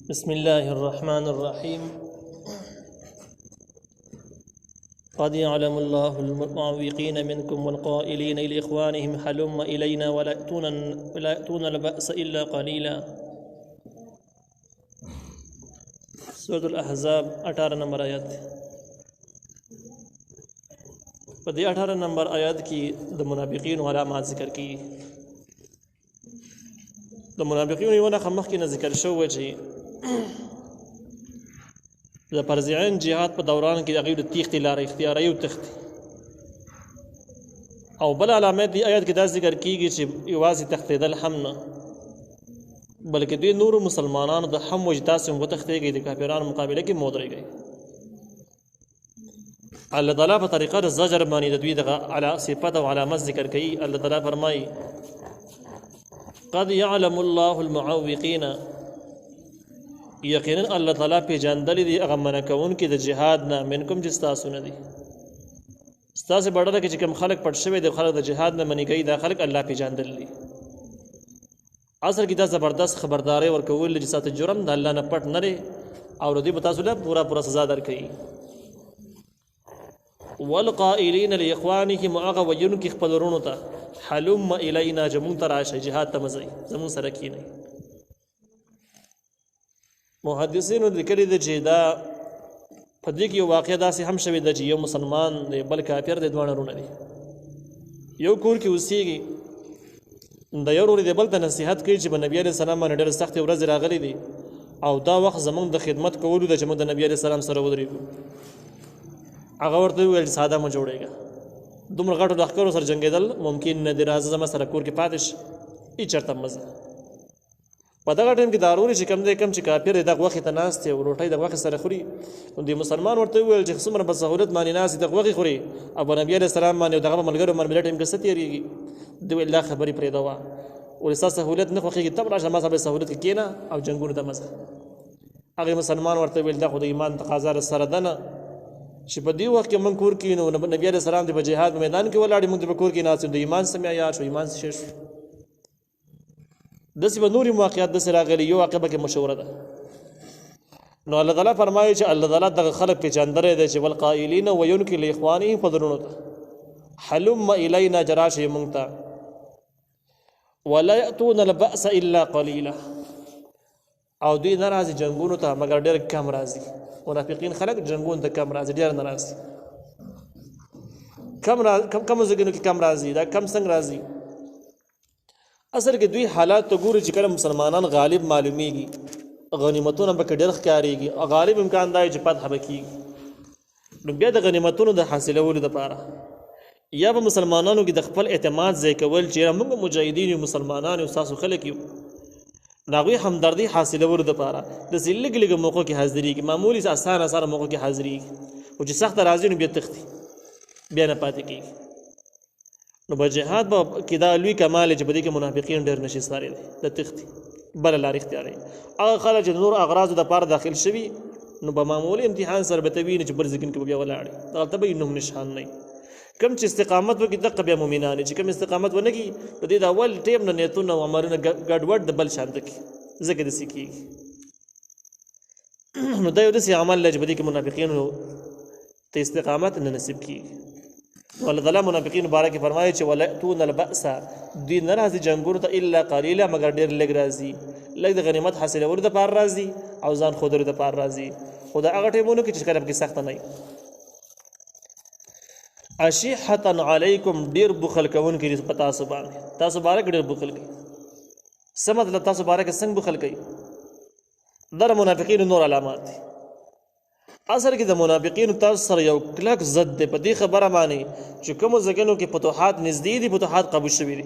بسم الله الرحمن الرحيم. قد يعلم الله المعوقين منكم والقائلين لإخوانهم هلم إلينا ولا يأتون البأس إلا قليلا. سورة الأحزاب 18 نمبر آیت. په دې 18 نمبر آیات کې د منافقینو علامات ذکر کی. د منافقینو یو نه مخکې نه ذکر شوی چې د فرض عین جهاد په دوران کې هغوی د تیښتې لاره اختیاروي او تښتي. او بل علامه دې آیات کې دا ذکر کیږي چې یوازې تښتېدل هم نه، بلکې دوی نورو مسلمانانو د هم وجې تاسې هم وتښتېږئ، د کافرانو مقابله کې مو ودرېږئ. الله تعالی په طریقه د زجر باندې د دوی دغه صفت او علامت ذکر کوي. الله تعالی فرمایي قد يعلم الله المعوقين، یقینا الله تعالی پیژندلی دی هغه منع کوونکي د جهاد نه منکم چې ستاسو نه دي. ستاسو بډله کې چې کوم خلک پټ شوي دي، خلک د جهاد نه منع کوي، دا خلک الله پیژندلی. اصل کې دا زبردست خبرداری ورکول چې ساته جرم د الله نه پټ نه لري او دوی به تاسو له پورا سزا درکوي. والقائلین لاخوانهم، هغه ویونکي خپل ورونو ته هلم الینا، زموږ ته راشئ، جهاد ته مه ځئ، زموږ سره کښېنئ. محدثینو لیکلي دي چې دا په دې کې یو واقعه داسې هم شوې ده چې یو مسلمان دی بل کافر دی، دواړه وروڼه دي، یو کور کې اوسېږي. د یو ورور دی بل ته نصیحت کوي چې په نبي علیه السلام باندې ډېرې سختې ورځې راغلي دي او دا وخت زموږ د خدمت کولو ده چې موږ د نبي علیه السلام سره ودرېږو. هغه ورته وویل چې ساده مه جوړېږه، دومره غټو لښکرو سره جنګېدل ممکن نه دي، راځه زما سره کور کې پاتې شه، هېڅ چېرته مه ځه. په دغه ټایم کې دا ورور چې کوم دی کوم چې کافر دی دغه غوښې ته ناست دی او روټۍ د غوښې سره خوري، نو د مسلمان ورته وویل چې څومره په سهولت باندې ناست دی دغه غوښې خوري او په نبي علیه السلام باندې او دغه په ملګرو باندې بل ټایم کې څه تېرېږي. دوی ویل دا خبرې پرېږدوه، ولې ستا سهولت نه خوښېږي، ته به راشه ما سره سهولت کې کښېنه او جنګونو ته مه ځه. هغې مسلمان ورته ویل دا خو د ایمان تقاضا سره ده نه چې په دې وخت کې موږ کور کې نو نبي علیه السلام د په جهاد په میدان کې ولاړ موږ په کور کې ناست د ایمان څه معیار شو، ایمان څه شی شو. داسې به نورې واقعات داسې راغلي. یو واقعه پکې مشهوره ده. نو الله تعالی فرمایي چې الله تعالی دغه خلک پېژندلی دی چې والقائلین ویونکي لاخوانهم په زړونو ته هلم الینا، چې راشئ موږ ته، ولا یأتون البأس الا قلیلا، او دوی نه راځي جنګونو ته مګر ډېر کم راځي. منافقین خلک جنګونو ته کم راځي، ډېر نه راځي. کم ځایونو کې کم راځي. دا کم څنګه راځي؟ اصل کې دوی حالات ته ګوري چې کله مسلمانان غالب معلومیږي، غنیمتونه به ډېر ښکارېږي، غالب امکان دی چې فتح به کېږي، نو بیا د غنیمتونو د حاصلولو دپاره یا به مسلمانانو کې د خپل اعتماد ځای کول چې موږ مجاهدین یو، مسلمانان یو، ستاسو خلک یو، د هغوی همدردي حاصلولو دپاره داسې لږ لږ موقعو کې حاضرېږي، معمولي اسانه موقعو کې حاضرېږي، خو چې سخته راځي نو بیا تښتي، بیا نه پاتې کېږي. نو په جهاد به کې دا لوی کمال چې په دې کې منافقین ډېر نشي ساري دی، د تښتي بله لارې اختیاروي. هغه خلک چې د نور اغراضو دپاره داخل شوي نو په معمولي امتحان سره به ته ویني چې بل ځګن کې به بیا ولاړې، دغلته به یې نوم نشان نه وي. کوم چې استقامت وکړي دغه بیا مؤمنان دي، چې کوم استقامت ونه کړي په دې د اول ټیم نه نیتونه او عملونه ګډوډ د بل شان ته کړي، ځکه داسې کېږي. نو دا یو داسې عمل دی چې په دې کې منافقینو ته استقامت نه نصیب کېږي. الله تعالی منافقین مبارک فرمایي چې ولا یأتون البأس، دوی نه راځي جنګونو ته الا قلیلا، مګر ډېر لږ راځي، لږ د غنیمت حاصلولو دپاره راځي او ځان ښودلو دپاره راځي، خو د هغه ټایمونو کې چې کله پکې سخته نه وي. اشحة علیکم، ډېر بخل کوونکي دي په تاسو باندې، تاسو باره کې ډېر بخل کوي. څه مطلب؟ تاسو باره کې څنګه بخل کوي؟ دا د منافقینو نور علامات دي. اصل کې د منافقینو تاسو سره یو کلک ضد دی په دې خبره باندې چې کومو ځایونو کې فتوحات نږدې دي، فتوحات قبول شوي دي،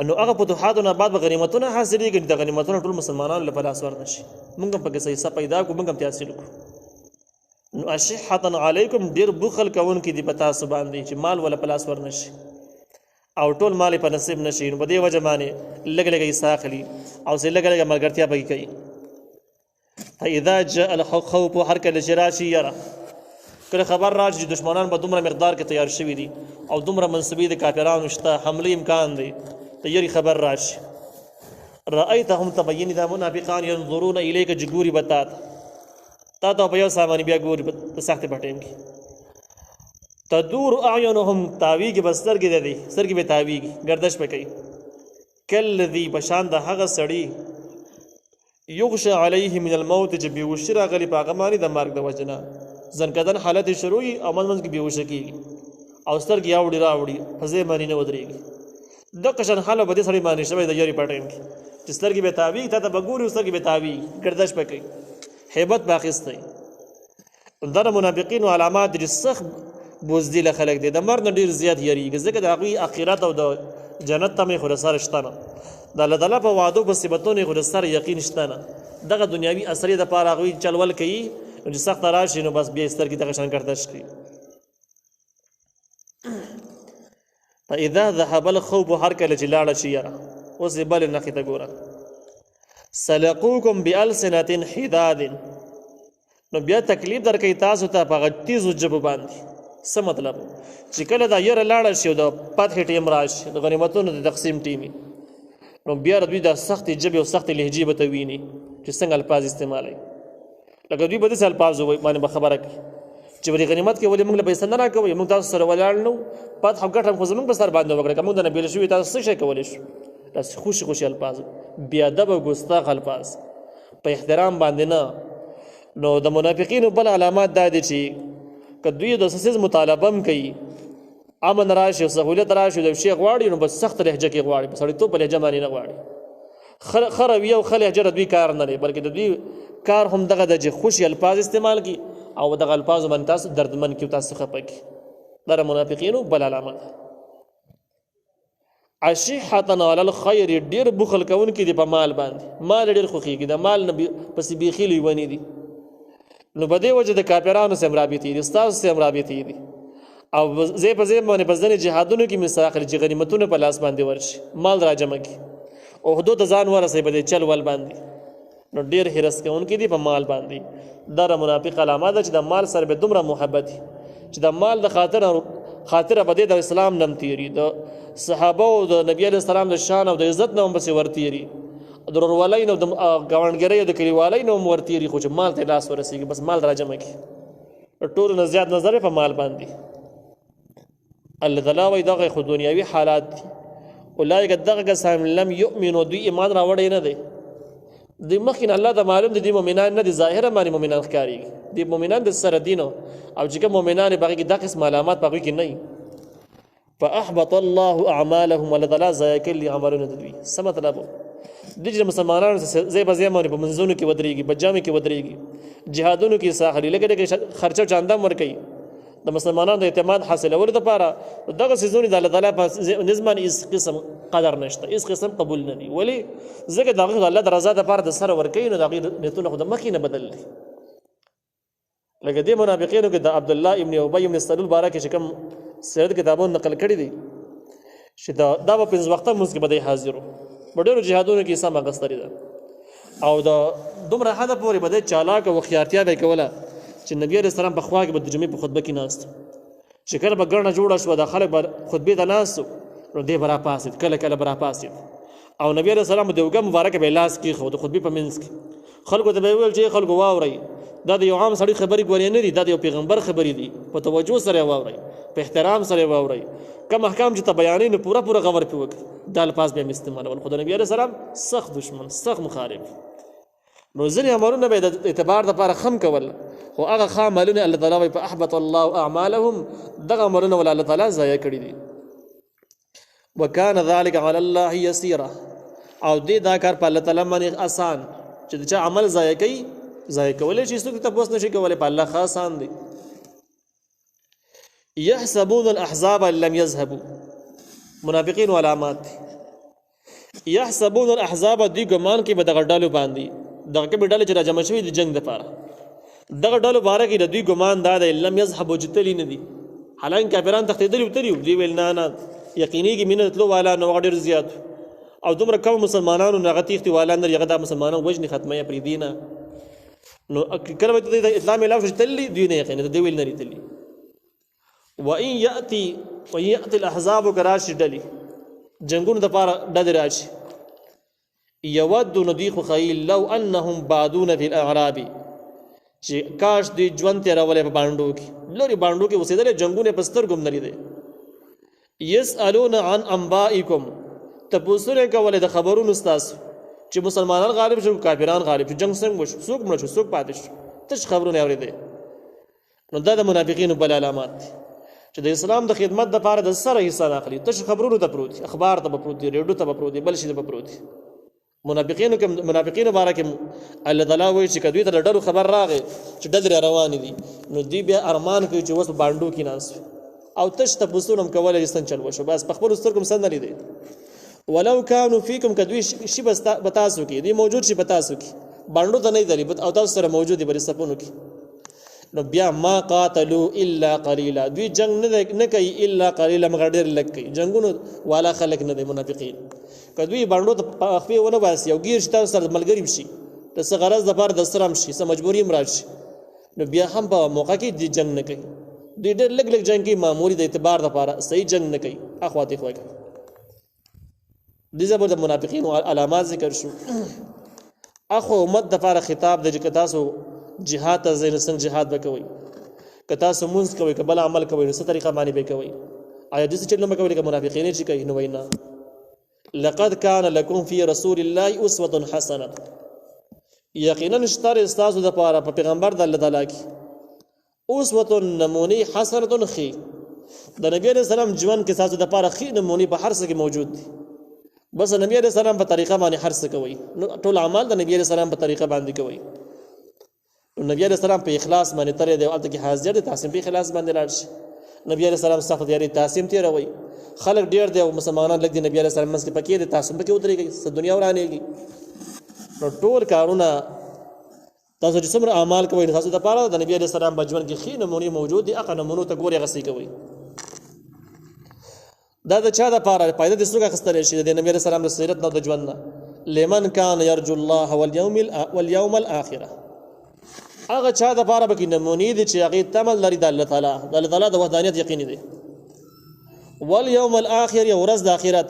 نو هغه فتوحاتو نه بعد به غنیمتونه حاصلېږي، د غنیمتونه ټول مسلمانانو له په لاس ورنشي، موږ هم پکې صحیح پیدا کړو، موږ هم ترې حاصل کړو. نو اشحة علیکم، ډېر بخل کوونکي دي په تاسو باندې چې مال ولا په لاس ورنشي او ټول مال په نصیب نشي، نو په دې وجه باندې لږ لږ حصه اخلي او لږ لږ ملګرتیا پکې کوي. فاذا جاء الخوف، هر کله چې راشي یره، کله خبر راشي چې دشمنان په دومره مقدار کې تیار شوي دي او دومره منصبي د کافرانو شته، حملې امکان دی، ته یری خبر راشي، رأيتهم تبین دا منافقان ينظرون الیک جګوري بتا تا ته په یو سامان بیا ګوري په سخت پټیم کې تدور اعینهم تاویږي بستر کې دی سترګې به تاویږي گردش پکې کلذي بشان د هغه سړی یغشى علیه من الموت چې بیوشرا غلی پاغمانی د مرګ د وجنه ځنکدن حالت شروعي او منځ کې بیوش کیږي او سترګې راوړي فزې باندې نه ودرېږي د قشن حاله به دې سړی باندې شوی د یاري پټیم کې چې سترګې به تاویږي ته بګوري سترګې به تاویږي گردش پکې هیبت باخسته دا منافقین علامات دي سخت بوزدل خلق دي د مرګ نه ډیر زیات یریږي ځکه د هغوی اخرت او د جنت ته مې خو سره شته نه د الله تعالی په وعدو په صفتونو خو سره یقین شته نه دغه دنیوي اثرې د پاره هغوی چلول کوي چې سخت راشي نو بس بیا سترګې دغه شان ګردش کوي فاذا ذهب الخوف هر کله چې لاړه شي یاره اوس یې بل نښې ته ګوره سلقوکم بألسنة حداد نو بیا تکلیف درکوي تاسو ته په هغه تیزو ژبو باندې څه مطلب چې کله دا یره لاړه شي او د فتحې ټیم راشي د غنیمتونو د تقسیم ټیمي نو بیا دوی دا سختې ژبې او سختې لهجې به ته ویني چې څنګه الفاظ استعمالوي لکه دوی به داسې الفاظ باندې به خبره کوي چې په غنیمت کې ولې موږ له پیسې نه راکوئ موږ تاسو سره ولاړ نه وو فتح او ګټه هم خو زموږ په سر باندې وکړه که موږ نه بېل شوي تاسو څه شی کولی شو داسې خوشي الفاظ بېادبه ګستاخ الفاظ په احترام باندې نه نو د منافقینو بل علامات دا دي چې که دوی د څه څیز مطالبه هم کوي امن راشي او سهولیت راشي د شی غواړي نو بس سخت لهجه کې غواړي په سړیتوب په لهجه باندې نه غواړي ښه رویه او ښه لهجه د دوی کار نه دی بلکې د دوی کار هم دغه د چې خوشي الفاظ استعمال کړي او دغه الفاظو باندې تاسو دردمن کړي تاسو خفه کړي دا د منافقینو بل علامه ده اشحة علی الخیر ډیر بخل کوونکي دي په مال باندې مال ډیر خوښیږي د مال نه پسې بیخي لیوني دي نو په دې وجه د کافرانو سره مرابطې دي ستاسو سره مرابطې دي او زی په زی باندې په ځینې جهادونو کې مساخل چې غنیمتونه په لاس باندې ورشي مال راجمع کړي او حدود ځان ورسوي په دې چل ول باندې نو ډیر حرص کوونکي دي په مال باندې دا د منافق علامه ده چې د مال سره به دومره محبت چې د مال د خاطر به د اسلام نم تیری د صحابه او د نبی علیه السلام د شان او د عزت نه هم بسې ورتیری د ورورولۍ نه او د ګاونډګرۍ او د کلیوالۍ نه هم ورتیری خو چې مال ته لاس ورسېږي بس مال راجمع کړي ټولو نه زیات نظر په مال باندې الله تعالی وایي دغه خو دنیوي حالات دي اولئک دغه کسان لم یؤمنوا دوی ایمان راوړی نه دی د مخکې الله ته معلوم دي مؤمنان نه دي ظاهره باندې مؤمنان ښکارېږي د مؤمنان د سره دینو او چې کوم مؤمنان په هغې کې دا قسم علامات په هغوی کې نه وي فاحبط الله اعمالهم الله تعالی ضایع کړي عملونه د دوی څه مطلب دوی چې مسلمانانو ځای په ځای باندې په منځونو کې ودرېږي په جامې کې ودرېږي جهادونو کې حصه اخلي لږ لږ خرچه چاندام ورکوي د مسلمانانو د اعتماد حاصلولو دپاره دغه څیزونه د الله تعالی په نظم باندې هېڅ قسم قدر نشته هېڅ قسم قبول نه دي ولې ځکه د هغې د الله د رضا دپاره د سره ورکوي نو د هغې نیتونه خو د مخکې نه بدل دي لکه دې منافقینو کې د عبدالله ابن ابی ابن سلول باره کې چې کوم سیرت کتابونه نقل کړي دي چې دا به پنځه وخته لمونځ کې به دی حاضر و په ډېرو جهادونو کې سم اخیستلې ده او د دومره حده پورې به دی چالاک او هوښیارتیا به یې کوله چې نبي علیه السلام په خوا کې به د جمعې په خطبه کې ناست چې کله به ګڼه جوړه شوه د خلک به خطبې ته ناست نو دی به راپاڅېد کله کله به راپاڅېد او نبي علیه السلام د اوږه مبارکه به یې لاس کېښود د خطبې په منځ کې خلکو ته به یې ویل چې خلکو واورئ دا د یو عام سړي خبرې ګورې نه دي دا د یو پیغمبر خبرې دي په توجه سره یې واورئ په احترام سره یې واورئ کم احکام چې ته بیانوي نو پوره غور پرې وکړي دا الفاظ به یې استعمالول خو د نبي علیه السلام سخت دشمن سخت مخالف نو ځینې عملونه به یې د اعتبار دپاره خم کول خو هغه ښه عملونه الله تعالی وایي فاحبط الله اعمالهم دغه عملونه ول الله تعالی ضایع کړي دي وکان ذلک علی الله یسیرا او دې دا کار په الله تعالی باندې آسان چې د چا عمل ضایع کوي ضایع کولی شي څوک تپوس نشي کولی په الله ښه آسان دی یحسبون الاحزاب لم یذهبوا منافقین علامات دي یحسبون الاحزاب دوی ګمان کوي په دغه ډلو باندې دغه کومې ډلې چې راجمع شوي د جنګ دپاره دغه ډلو باره کې د دوی ګمان دا دی لم یذهبوا چې تلي نه دي حالانکه کافران تښتېدلي و تلي و دوی ویل نه یقینېږي مینه د تلو والا نو هغه ډېر زیات او دومره کم مسلمانانو نه هغه تېښتې والا نه هغه دا مسلمانان وژني ختمه یې پرېږدي نه نو کله به د اطلاع میلاو شو چې تللي دوی نه یقین دوی ویل نه دي تللي وإن یأتي الاحزاب که راشي ډلې جنګونو دپاره ډلې راشي یود ندی خوخی لو انهم بادون فی الاعراب چې کاش دی ژوند تیرولې په باندو کې لوري باندو کې اوسېدل جنگونه پستر ګم نری دي یسالون عن انبائکم تپوسونه کوله د خبرونو استاس چې مسلمانان غالب شو کافران غالب شو جنگ څنګه وشو څوک مړ شو څوک پاتې شو تش خبرونه اورېدې نو دا د منافقینو بل علامات دي چې د اسلام د خدمت د پاره د سره حصہ اخلي تش خبرونو ته پروت اخبار ته پروت ریډیو ته پروت بل شي ته پروت منافقینو باره کې الله تعالی وایي چې کدوې ته ډېر خبر راغی چې ډېر روان دي نو دی بیا ارمان کوي چې وس باندو کې ناس او تش ته پوسونم کوله رسن چل وشو بس په خپل سترګم سند لیدي ولو كانوا فيكم کدوې شي بتاسو کې دی موجود شي بتاسو کې باندو ته نه دی او تاسو سره موجود دي بل سپونو کې نو بیا ما قاتلوا الا قليلا دوی جنگ نه کوي الا قليلا مگر ډېر لږ کوي جنگونو والا خلک نه دي منافقین کدوې باندو ته خپې ونه باسي او غیر شته سره ملګری شي د څه غرض د بار د سرم شي څه مجبوری مراد شي نو بیا هم په موقع کې دی جنگ نه کوي دوی ډېر لږ جنگ کوي معمولی د اعتبار لپاره صحیح جنگ نه کوي اخواته کوي دې زبر د منافقین علامات ذکر شو اخو امت د لپاره خطاب د جکتاسو جهاد ته زین څنګه جهاد وکوي کتا سمونز کوي کبل عمل کوي نو څه طریقه باندې به کوي آیا دې چې لمه کوي د منافقین چې کوي نو وینا لقد كان لكم في رسول الله اسوه حسنه یقینا اشتر استاد د لپاره په پیغمبر د الله تعالی کې اسوه نمونی حسنه خي د نبی عليه السلام ژوند کې تاسو د لپاره خي نمونی په هر څه کې موجود دي بس نبی عليه السلام په طریقه باندې هر څه کوي نو ټول اعمال د نبی عليه السلام په طریقه باندې کوي نبی عليه السلام په اخلاص باندې ترې دی او ته حاضر دي تاسو په اخلاص باندې لاړ شي نبی عليه السلام صف دی تاسو ته روي خلق ډیر دی او مسلمانان لګ دي نبی عليه السلام مسکه پکې دي تاسو پکې ودرېږي س دنیا ورانېږي نو ټول کارونه تاسو چې څومره اعمال کوئ تاسو د پاره د نبی عليه السلام بجون کې خې نمونه موجود دي اقا نمونه ته ګوري غسي کوي دا د چا د پاره پیدا د سوګه خستل شي د نبی عليه السلام د سیرت نو د ژوند لمن کان يرجو الله واليوم الاخره هغه چا د پاره بګی نمونه دي چې هغه تمل لري د الله تعالی د وحدانیت یقین دي واليوم الاخر ورځ د اخرت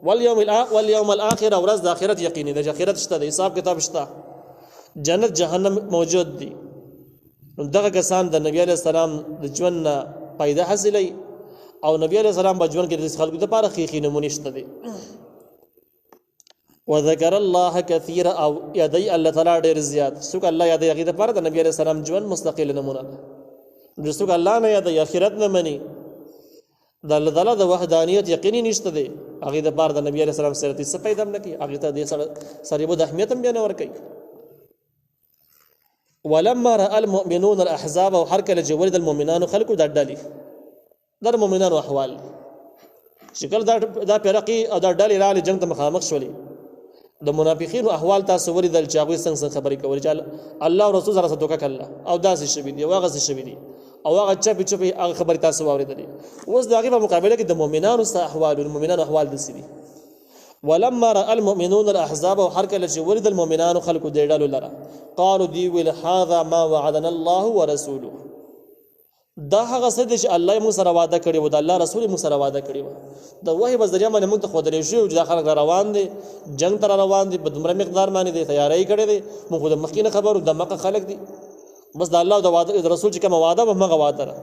واليوم الاخر ورځ د اخرت یقین دي د اخرت شته د حساب کتاب شته جنت جهنم موجود دي دغه کسان د نبی عليه السلام د ژوند پیدا حاصلې او نبی عليه السلام په ژوند کې د خلکو د لپاره خېخي نمونه شته دي وذكر الله كثيرا او يدي الله تعالی ډېر زیات څوک الله یاد یې د لپاره د نبی عليه السلام ژوند مستقل نمونه د څوک الله نه یاد اخرت نه مني د الله تعالی د وحدانیت یقیني نشته دي هغه د لپاره د نبی عليه السلام سره څه پیدا نه کوي هغه ته د سره د اهمیت هم بیان ورکړي ولما راى المؤمنون الاحزاب وحركه لجوال المؤمنان خلقوا دډالي در مؤمنانو احوال شکل دا فرقي او دا ډالي را جنگ ته مخامخ شولي د منافقینو احوال تاسو ورې د چاغوي څنګه خبرې کوي چې الله او رسول سره دوکه کړل او داسې شوی دی واغه شوی دی او هغه چپی هغه خبرې تاسو واورېدلې اوس د هغه په مقابله کې د مؤمنانو سره احوال المؤمنانو احوال دي ولما راى المؤمنون الاحزاب وحركه لجوال المؤمنان خلقوا ديدالو لرا قالوا دي ويل هذا ما وعدنا الله ورسوله دا هغه څه چې الله موږ سره وعده کړی و د الله رسول موږ سره وعده کړی و د وحي په ذریعہ باندې موږ ته خو درې شو چې خلک روان دي جنگ تر روان دي په دومره مقدار باندې دي تیاری کړی دي موږ د مخکینه خبرو د مکه خلک دي بس د الله او د وعده رسول چې کوم وعده به موږ وعده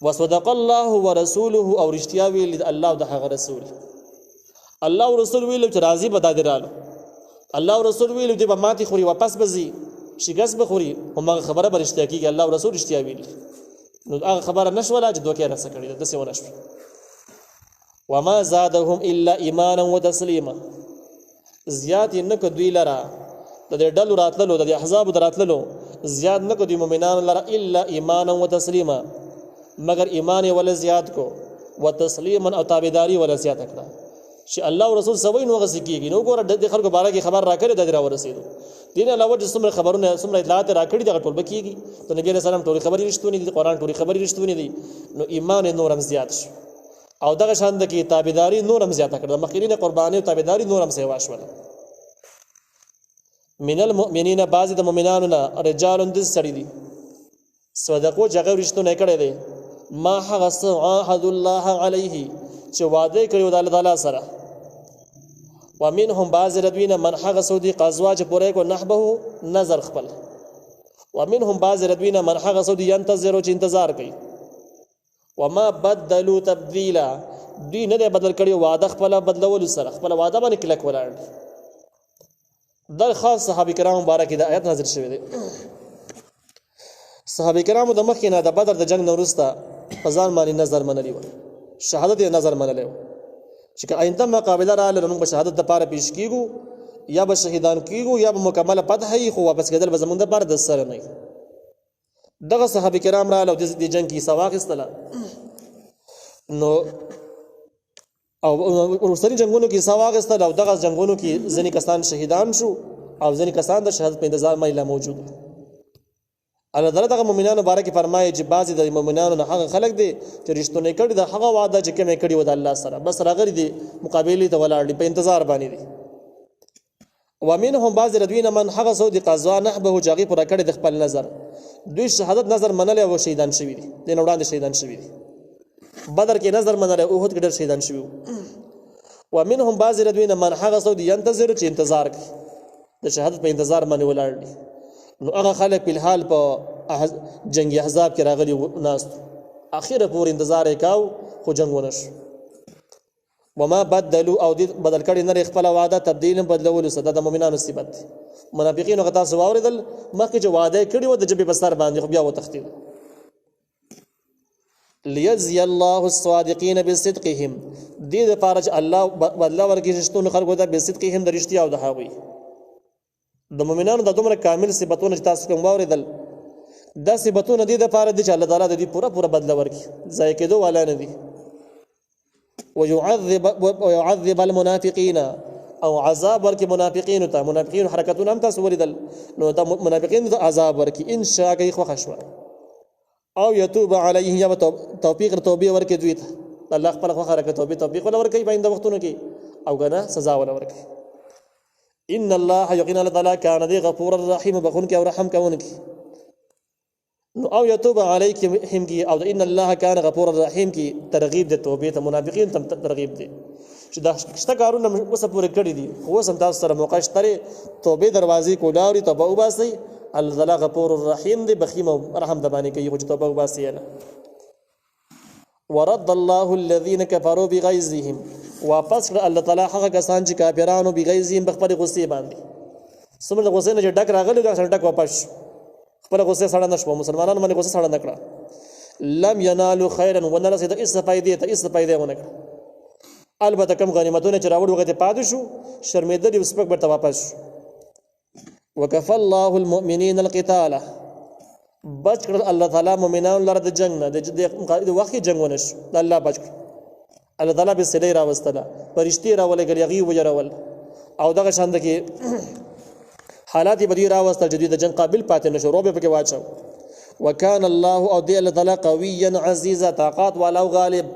وصدق الله ورسوله او رښتیا ویل الله او د هغه رسول الله او رسول ویل چې راضي بدادرالو الله او رسول ویل چې به ماتي خوري واپس بزي شګس بخوري همغه خبره برشته کیږي الله او رسول اشتیا ویل نو هغه خبره نشوله چې دوکه راسه کړی د څه ونه شو وما زادهم الا ایمانا وتسلیما زیات نه کدوی لرا د ډلو راتللو د احزاب دراتللو زیات نه کدوی مؤمنان لرا الا ایمانا وتسلیما مگر ایمان ولا زیات کو وتسلیما او تابعداري ولا زیات کړه چې الله او رسول سوي نو غسي کیږي نو ګوره د خلکو باره کې خبر راکړي د درا ورسېدو دین علاوه چې څومره خبرونه څومره اطلاعات راکړي دغه ټول بکیږي ته نبی رسول الله ټول خبري رښتونی دي قرآن ټول خبري رښتونی دي نو ایمان نورم زیات شو او دغه شان د کی تابعداري نورم زیات کړه مخکینه قرباني او تابعداري نورم سیوا شول من المؤمنین بعض د مؤمنانو نه رجال د سړي دي صدقو جګه رښتونه کړي دي ما هغه عهد الله علیه چې وعده کړی د الله تعالی سره ومنهم بعض ردوینه من هغه سودی قضوا چې پوره کو نحبه نظر خپل ومنهم بعض ردوینه من هغه سودی ينتظر چې انتظار کوي وما بدلوا تبديلا دوی نه بدل کړي وعده خپل بدلول سره خپل وعده باندې کلک ولاړ دا خاص صحابه کرام مبارک د آیت نازل شوی دی صحابه کرام د مخکې نه د بدر د جنگ نورسته فزان باندې نظر منلی و شهادت یې نظر منلی و چې آینده مقابله را لرم په شهادت د پاره پیش کیږو یا به شهیدان کیږو یا به مکمل فتح هي خو واپس کېدل به زمونږ د بار د سره نه دغه صحابه کرام را له د جنگ کې سواغستله نو او ورسري جنگونو کې سواغستله او دغه جنگونو کې ځینې کسان شهیدان شو او ځینې کسان د شهادت په انتظار مې موجود الله تعالی دغه مؤمنانو باره کې فرمایي چې بعضې د مؤمنانو نه هغه خلک دي چې رښتونی کړي د هغه وعده چې کومې کړي و د الله سره بس راغلي دي مقابلې ته ولاړ دي په انتظار باندې دي ومنهم بعض ردوین من هغه څوک د قضا نحبه چې هغې پوره کړي د خپل نظر دوی شهادت نظر منلی او شهیدان شوي دي دې نه وړاندې شهیدان شوي دي بدر کې نظر منلی احد کې ډېر شهیدان شوي ومنهم بعض ردوین من هغه څوک د ينتظر چې انتظار کوي د شهادت په انتظار باندې ولاړ دي نو هغه خلک په الحال په جنگ احزاب کې راغلي ناست اخیره پورې انتظار یې کاو خو جنگ ونه شو وما بدلوا او دې بدل کړي نه خپل وعده تبدیل بدلولو سره د مؤمنانو صفت منافقینو غتا سو اوریدل مخکې چې وعده کړي و د جبې په سر باندې خو بیا وتښتېد ليجزي الله الصادقين بصدقهم دې لپاره چې الله بدلا ورکړي رښتونو خلکو ته بصدقهم د رښتیا او د هغوی د مؤمنانو د دومره کامل صفاتونه چې تاسو کوم واوریدل دا صفاتونه دي د لپاره چې الله تعالی د دې پوره بدلا ورکړي ځای کېدو والا نه دي ويعذب المنافقين او عذاب ورکړي منافقینو ته منافقین حرکتونه هم تاسو ولیدل نو د منافقینو ته عذاب ورکړي ان شاء الله خو خشوه او يتوب عليهم یا توفیق توبه ورکړي دوی ته الله خپل خو حرکت توفیق ولا ورکړي باندې وختونو کې او کنه سزا ولا ورکړي ان الله يقين الله كان ذي غفور الرحيم بخون کې او رحم کوونکی نو او يتوب عليكم کی او ان الله كان غفور الرحيم کی ترغیب د توبې ته منافقین تم ترغیب دي چې دا شته کارونه اوس پورې کړی دي خو سم تاسو سره موقع شته توبې دروازې کولاوري توبه وباسي الله غفور الرحيم دی بخیم او رحم د باندې کوي خو توبه وباسي نه ورد الله الذين كفروا بغيظهم واپس الله تعالی هغه کسان چې کافرانو بغیظهم بخپل غصې باندې سمره غصې نه چې ډک راغلی دا ډک واپس خپل غصې سره نشو مسلمانانو باندې غصې سره نکړه لم ينالوا خيرا ونرسد استفاده ونه کړه البته کم غنیمتونه چې راوړ وخت پاتې شو شرمېدل یو سپک برته واپس وكفى الله المؤمنين القتال بچ کړ الله تعالی مؤمنانو لپاره د جنگ نه د وخت جنگ ونه شو الله بچ کړ الله تعالی به سړي راوستله فرشتي راولې غړي وجرول او دغه شاند کې حالات بدی راوستل چې د جنگ قابل پاتې نشو روبه پکې واچو وکانه الله او دی الله تعالی قویا عزیزا طاقت والا غالب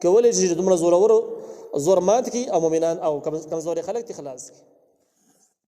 کولې چې دومره زور مات کی او مؤمنان او کمزوري خلک تی خلاص کی